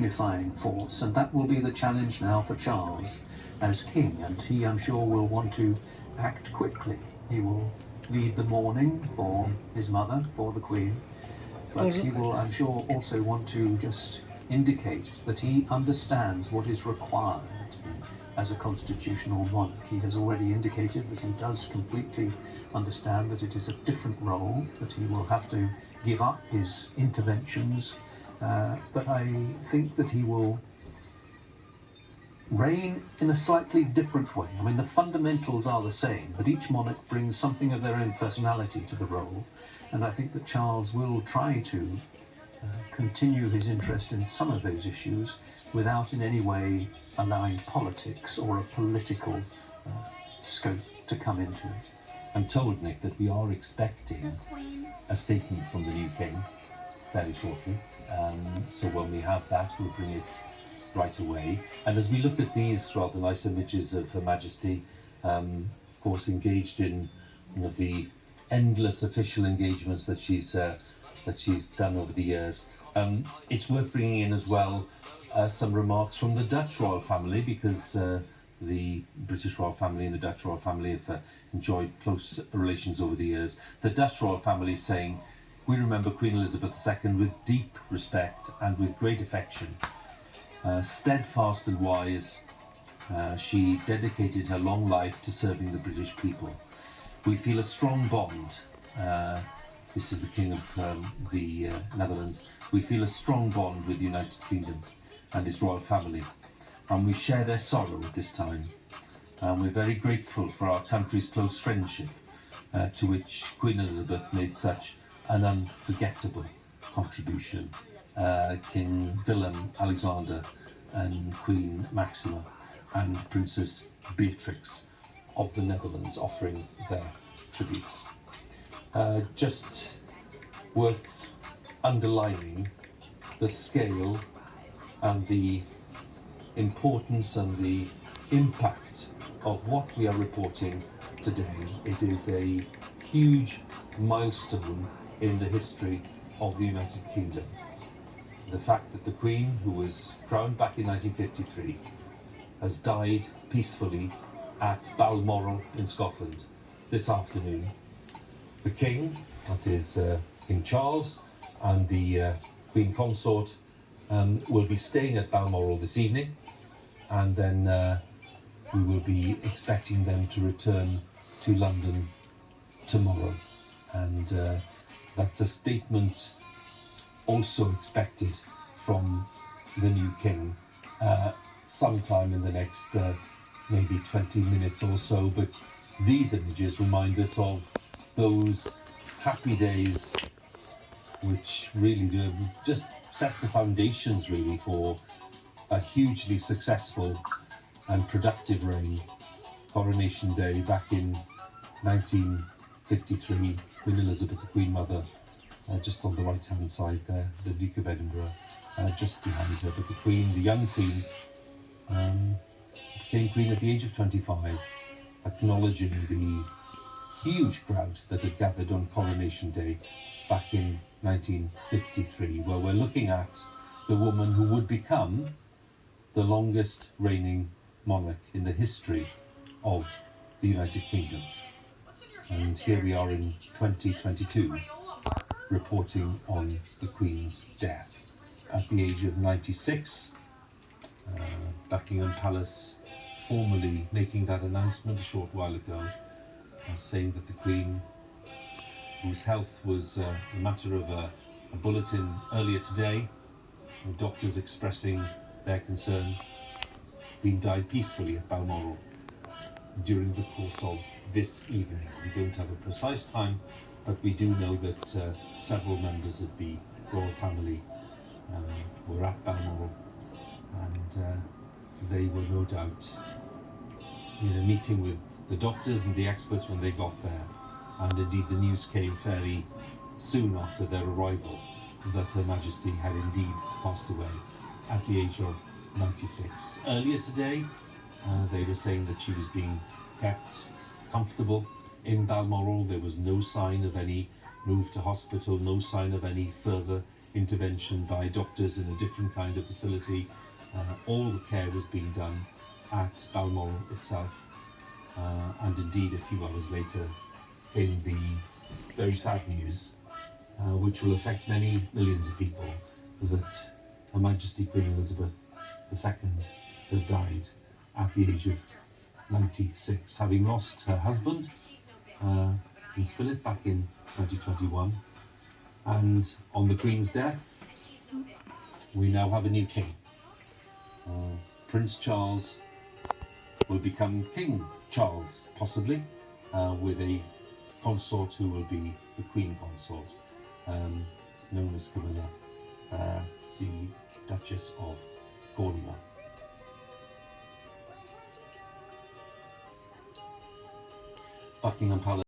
unifying force, and that will be the challenge now for Charles as king, and he, I'm sure, will want to act quickly. He will lead the mourning for his mother, for the Queen, but he will, I'm sure, also want to just indicate that he understands what is required as a constitutional monarch. He has already indicated that he does completely understand that it is a different role, that he will have to give up his interventions, but I think that he will reign in a slightly different way. I mean, the fundamentals are the same, but each monarch brings something of their own personality to the role, and I think that Charles will try to continue his interest in some of those issues without in any way allowing politics or a political scope to come into it. I'm told, Nick, that we are expecting a statement from the new king fairly shortly. So when we have that, we'll bring it right away. And as we look at these rather nice images of Her Majesty, of course, engaged in one of the endless official engagements that she's done over the years, it's worth bringing in as well some remarks from the Dutch royal family, because the British royal family and the Dutch royal family have enjoyed close relations over the years. The Dutch royal family is saying, "We remember Queen Elizabeth II with deep respect and with great affection. Steadfast and wise, she dedicated her long life to serving the British people. We feel a strong bond." This is the King of the Netherlands. "We feel a strong bond with the United Kingdom and its royal family, and we share their sorrow at this time. We're very grateful for our country's close friendship, to which Queen Elizabeth made such an unforgettable contribution." King Willem-Alexander and Queen Maxima and Princess Beatrix of the Netherlands offering their tributes. Just worth underlining the scale and the importance and the impact of what we are reporting today. It is a huge milestone in the history of the United Kingdom. The fact that the Queen, who was crowned back in 1953, has died peacefully at Balmoral in Scotland this afternoon. The King, that is King Charles, and the Queen Consort will be staying at Balmoral this evening, and then we will be expecting them to return to London tomorrow. And that's a statement also expected from the new king sometime in the next maybe 20 minutes or so. But these images remind us of those happy days which really do just set the foundations really for a hugely successful and productive reign. Coronation Day back in 1953, Queen Elizabeth, the Queen Mother, just on the right hand side there, the Duke of Edinburgh just behind her. But the Queen, the young Queen, became Queen at the age of 25, acknowledging the huge crowd that had gathered on Coronation Day back in 1953, where we're looking at the woman who would become the longest reigning monarch in the history of the United Kingdom. And here we are in 2022, reporting on the Queen's death at the age of 96. Buckingham Palace formally making that announcement a short while ago, saying that the Queen, whose health was a matter of a bulletin earlier today, with doctors expressing their concern, died peacefully at Balmoral during the course of this evening. We don't have a precise time, but we do know that several members of the royal family were at Balmoral, and they were no doubt in a meeting with the doctors and the experts when they got there. And indeed the news came fairly soon after their arrival that Her Majesty had indeed passed away at the age of 96. Earlier today, they were saying that she was being kept comfortable in Balmoral. There was no sign of any move to hospital, no sign of any further intervention by doctors in a different kind of facility. All the care was being done at Balmoral itself, and indeed a few hours later came the very sad news, which will affect many millions of people, that Her Majesty Queen Elizabeth II has died at the age of 96, having lost her husband, Prince Philip, back in 2021. And on the Queen's death, we now have a new king. Prince Charles will become King Charles, possibly, with a consort who will be the Queen Consort, known as Camilla, the Duchess of Cornwall. Buckingham Palace